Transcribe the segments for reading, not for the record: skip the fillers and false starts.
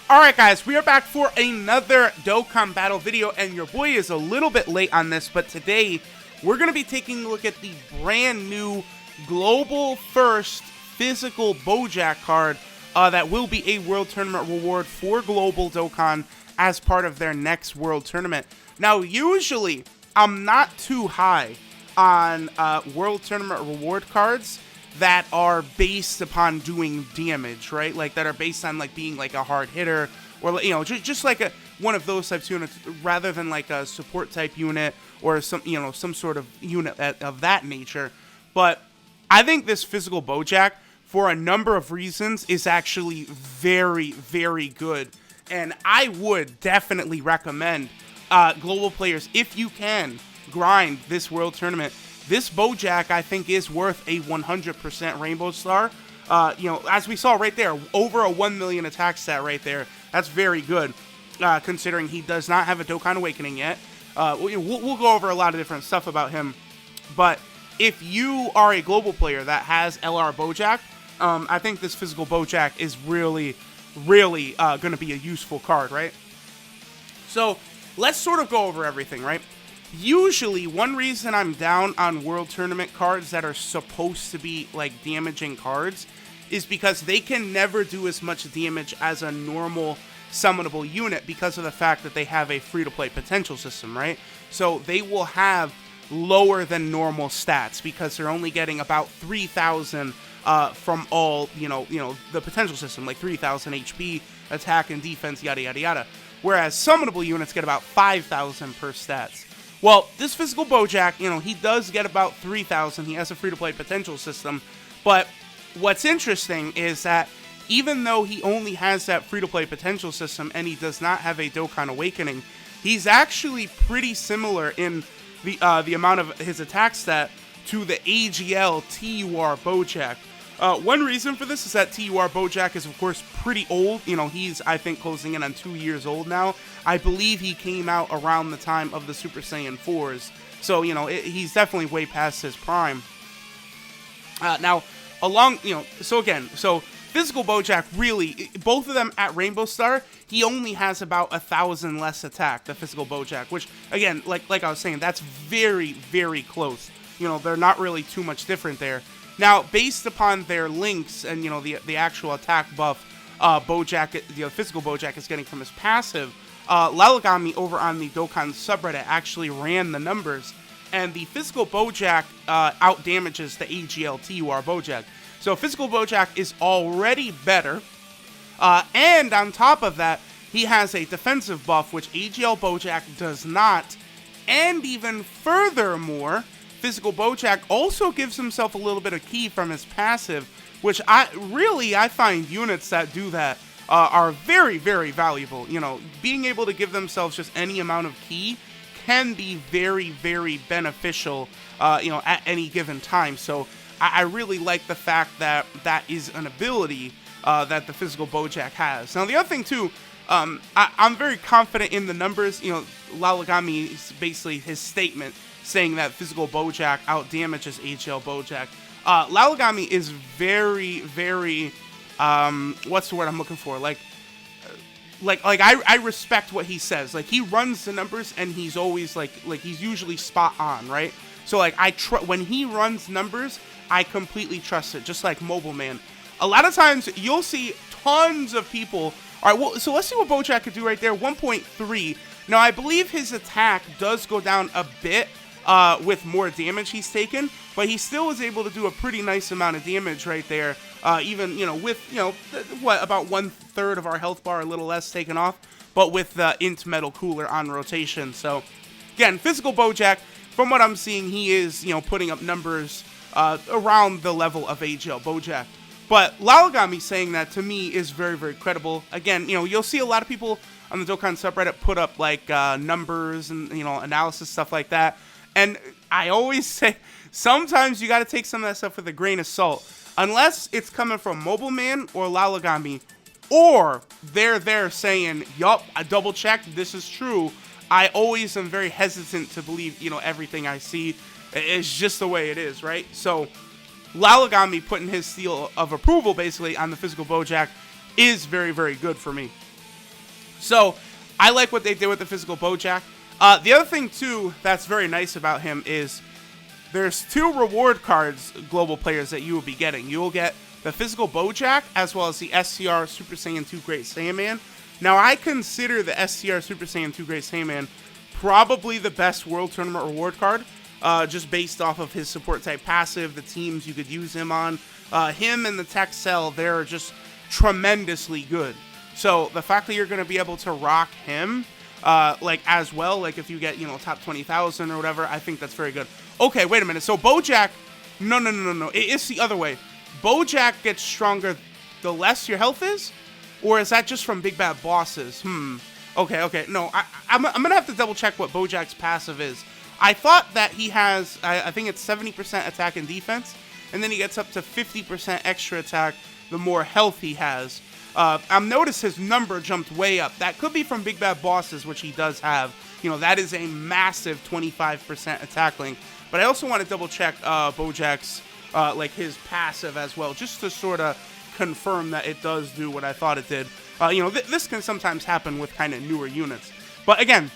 Alright guys, we are back for another Dokkan battle video, and your boy is a little bit late on this, but today we're going to be taking a look at the brand new global first physical Bojack card that will be a World Tournament reward for Global Dokkan as part of their next World Tournament. Now usually, I'm not too high on World Tournament reward cards that are based upon doing damage, right? Like that are based on like being like a hard hitter, or you know, just like one of those types of units, rather than like a support type unit or some sort of unit of that nature. But I think this physical Bojack, for a number of reasons, is actually very, very good, and I would definitely recommend global players, if you can grind this World Tournament. This Bojack, I think, is worth a 100% Rainbow Star. As we saw right there, over a 1 million attack stat right there. That's very good, considering he does not have a Dokkan Awakening yet. We'll go over a lot of different stuff about him. But if you are a global player that has LR Bojack, I think this physical Bojack is really, really going to be a useful card, right? So let's sort of go over everything, right? Usually, one reason I'm down on World Tournament cards that are supposed to be, like, damaging cards is because they can never do as much damage as a normal summonable unit because of the fact that they have a free-to-play potential system, right? So they will have lower than normal stats because they're only getting about 3,000 from all, the potential system, like 3,000 HP, attack and defense, yada, yada, yada. Whereas summonable units get about 5,000 per stats. Well, this physical Bojack, he does get about 3,000. He has a free-to-play potential system. But what's interesting is that even though he only has that free-to-play potential system and he does not have a Dokkan Awakening, he's actually pretty similar in the amount of his attack stat to the AGL TUR Bojack. One reason for this is that TUR Bojack is, of course, pretty old. He's, I think, closing in on 2 years old now. I believe he came out around the time of the Super Saiyan 4s. So, he's definitely way past his prime. So physical Bojack, really, both of them at Rainbow Star, he only has about 1,000 less attack, the physical Bojack, which, again, like I was saying, that's very, very close. They're not really too much different there. Now, based upon their links and, the actual attack buff Bojack, the physical Bojack is getting from his passive, Lalagami over on the Dokkan subreddit actually ran the numbers, and the physical Bojack out-damages the AGL TUR Bojack. So physical Bojack is already better, and on top of that, he has a defensive buff, which AGL Bojack does not, and even furthermore, physical Bojack also gives himself a little bit of ki from his passive, which I find units that do that are very, very valuable. Being able to give themselves just any amount of ki can be very, very beneficial, at any given time. So I really like the fact that that is an ability that the physical Bojack has. Now, the other thing, too, I'm very confident in the numbers. Lalagami is basically his statement saying that physical Bojack out-damages AGL Bojack. Lalagami is very, very, what's the word I'm looking for? I respect what he says. Like, he runs the numbers and he's always he's usually spot on, right? So when he runs numbers, I completely trust it, just like Mobile Man. A lot of times you'll see tons of people. All right, well, so let's see what Bojack could do right there. 1.3. Now, I believe his attack does go down a bit with more damage he's taken, but he still is able to do a pretty nice amount of damage right there. Even, with, about 1/3 of our health bar, a little less taken off, but with the Int Metal Cooler on rotation. So, again, physical Bojack, from what I'm seeing, he is, putting up numbers around the level of AGL Bojack. But Lalagami saying that, to me, is very, very credible. Again, you'll see a lot of people on the Dokkan subreddit put up, numbers and, analysis, stuff like that. And I always say, sometimes you got to take some of that stuff with a grain of salt. Unless it's coming from Mobile Man or Lalagami, or they're there saying, yup, I double-checked, this is true. I always am very hesitant to believe, everything I see. It's just the way it is, right? So, Lalagami putting his seal of approval, basically, on the physical Bojack is very, very good for me. So I like what they did with the physical Bojack. The other thing, too, that's very nice about him is there's 2 reward cards, global players, that you will be getting. You will get the physical Bojack as well as the STR Super Saiyan 2 Great Saiyaman. Now, I consider the STR Super Saiyan 2 Great Saiyaman probably the best World Tournament reward card, just based off of his support type passive, the teams you could use him on. Him and the Tech Cell, they're just tremendously good. So the fact that you're going to be able to rock him, like as well, like if you get, you know, top 20,000 or whatever, I think that's very good. Okay, wait a minute. So Bojack, no. It's the other way. Bojack gets stronger the less your health is? Or is that just from Big Bad Bosses? Okay. No, I'm going to have to double check what Bojack's passive is. I thought that he has, I think it's 70% attack and defense, and then he gets up to 50% extra attack the more health he has. I've noticed his number jumped way up. That could be from Big Bad Bosses, which he does have. You know, that is a massive 25% attack link. But I also want to double check Bojack's, like his passive as well, just to sort of confirm that it does do what I thought it did. You know, this can sometimes happen with kind of newer units. But again,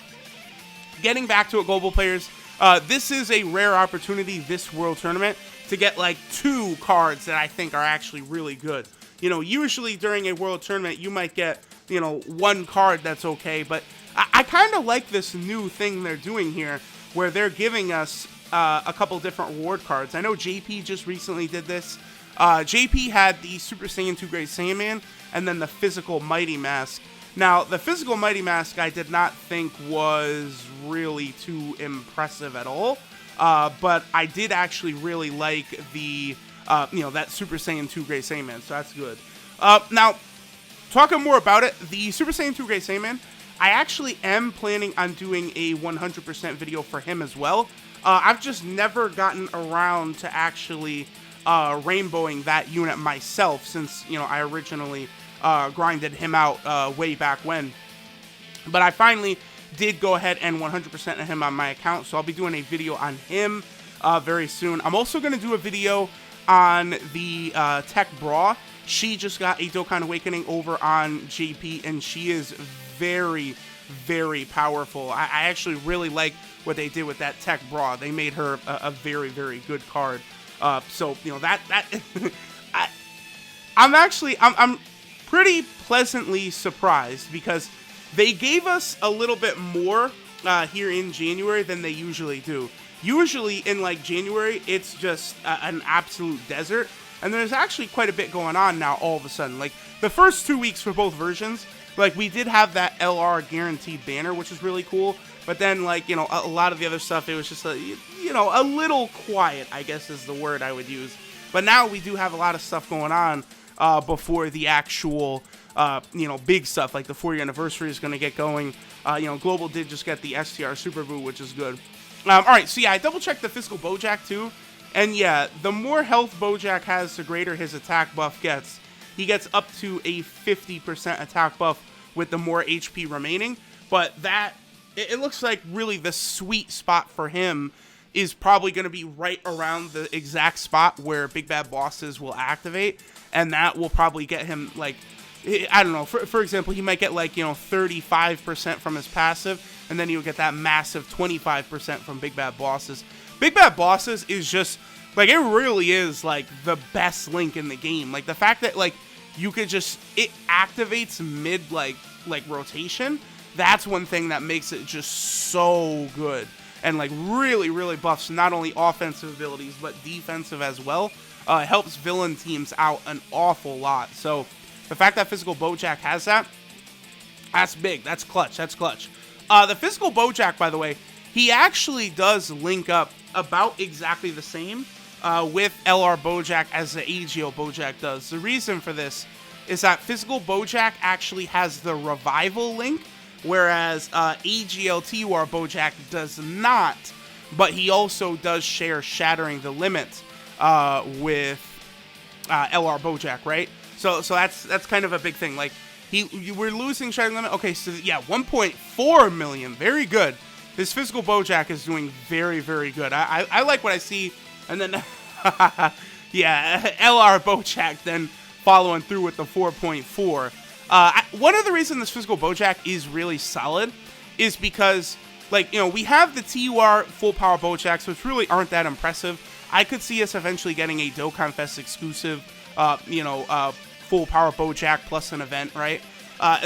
getting back to it, global players, this is a rare opportunity, this World Tournament, to get like 2 cards that I think are actually really good. You know, usually during a World Tournament, you might get, you know, 1 card that's okay, but I kind of like this new thing they're doing here, where they're giving us a couple different reward cards. I know JP just recently did this. JP had the Super Saiyan 2 Great Saiyaman, and then the physical Mighty Mask. Now, the physical Mighty Mask I did not think was really too impressive at all, but I did actually really like the, you know, that Super Saiyan 2 Great Saiyaman, so that's good. Now, talking more about it, the Super Saiyan 2 Great Saiyaman, I actually am planning on doing a 100% video for him as well. I've just never gotten around to actually rainbowing that unit myself, since, you know, I originally grinded him out way back when. But I finally did go ahead and 100% him on my account, so I'll be doing a video on him very soon. I'm also going to do a video on the Tech Bra. She just got a Dokkan Awakening over on JP, and she is very, very powerful. I actually really like what they did with that Tech Bra. They made her a very, very good card. So, you know, that I'm pretty pleasantly surprised, because they gave us a little bit more here in January than they usually do. Usually in like January, it's just an absolute desert, and there's actually quite a bit going on now all of a sudden. Like the first 2 weeks for both versions, like we did have that LR guaranteed banner, which is really cool. But then, like, you know, a lot of the other stuff, it was just, you know, a little quiet, I guess is the word I would use. But now we do have a lot of stuff going on before the actual, you know, big stuff. Like the 4-year anniversary is going to get going. You know, Global did just get the STR Super Boo, which is good. All right, so yeah, I double-checked the physical Bojack too. And yeah, the more health Bojack has, the greater his attack buff gets. He gets up to a 50% attack buff with the more HP remaining. But that... it looks like really the sweet spot for him is probably going to be right around the exact spot where Big Bad Bosses will activate, and that will probably get him, like, I don't know, for example, he might get, like, you know, 35% from his passive, and then he'll get that massive 25% from Big Bad Bosses. Big Bad Bosses is just, like, it really is, like, the best link in the game. Like, the fact that, like, you could just, it activates mid, like rotation. That's one thing that makes it just so good, and like really, really buffs not only offensive abilities but defensive as well. It helps villain teams out an awful lot. So the fact that physical Bojack has that, that's big. That's clutch. That's clutch. The physical Bojack, by the way, he actually does link up about exactly the same with LR Bojack as the AGO Bojack does. The reason for this is that physical Bojack actually has the revival link, whereas AGLTUR Bojack does not, but he also does share Shattering the Limit with LR Bojack, right? So that's kind of a big thing. Like, we're losing Shattering Limit. Okay, so yeah, 1.4 million. Very good. This physical Bojack is doing very, very good. I like what I see. And then, yeah, LR Bojack then following through with the 4.4. One of the reasons this physical Bojack is really solid is because, like, we have the TUR full power Bojacks, which really aren't that impressive. I could see us eventually getting a Dokkan Fest exclusive, full power Bojack plus an event, right?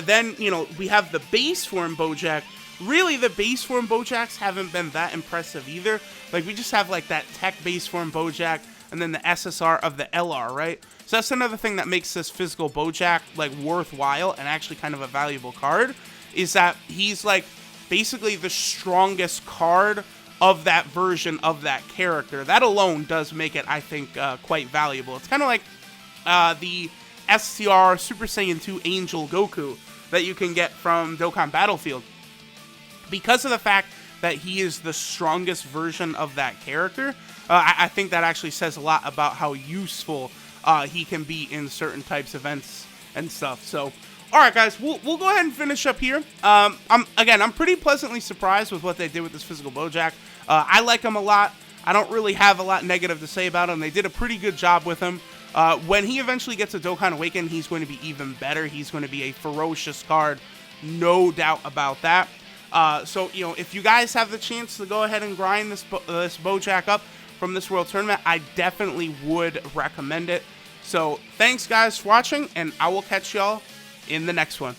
Then, we have the base form Bojack. Really, the base form Bojacks haven't been that impressive either. Like, we just have, like, that tech base form Bojack and then the SSR of the LR, right? So that's another thing that makes this physical Bojack, like, worthwhile and actually kind of a valuable card, is that he's, like, basically the strongest card of that version of that character. That alone does make it, I think, quite valuable. It's kind of like the STR Super Saiyan 2 Angel Goku that you can get from Dokkan Battlefield. Because of the fact that he is the strongest version of that character, I think that actually says a lot about how useful he can be in certain types of events and stuff. So, alright guys, we'll go ahead and finish up here. I'm pretty pleasantly surprised with what they did with this physical Bojack. I like him a lot. I don't really have a lot negative to say about him. They did a pretty good job with him. When he eventually gets a Dokkan Awaken, he's going to be even better. He's going to be a ferocious card, no doubt about that. So, if you guys have the chance to go ahead and grind this Bojack up from this World Tournament, I definitely would recommend it. So, thanks guys for watching, and I will catch y'all in the next one.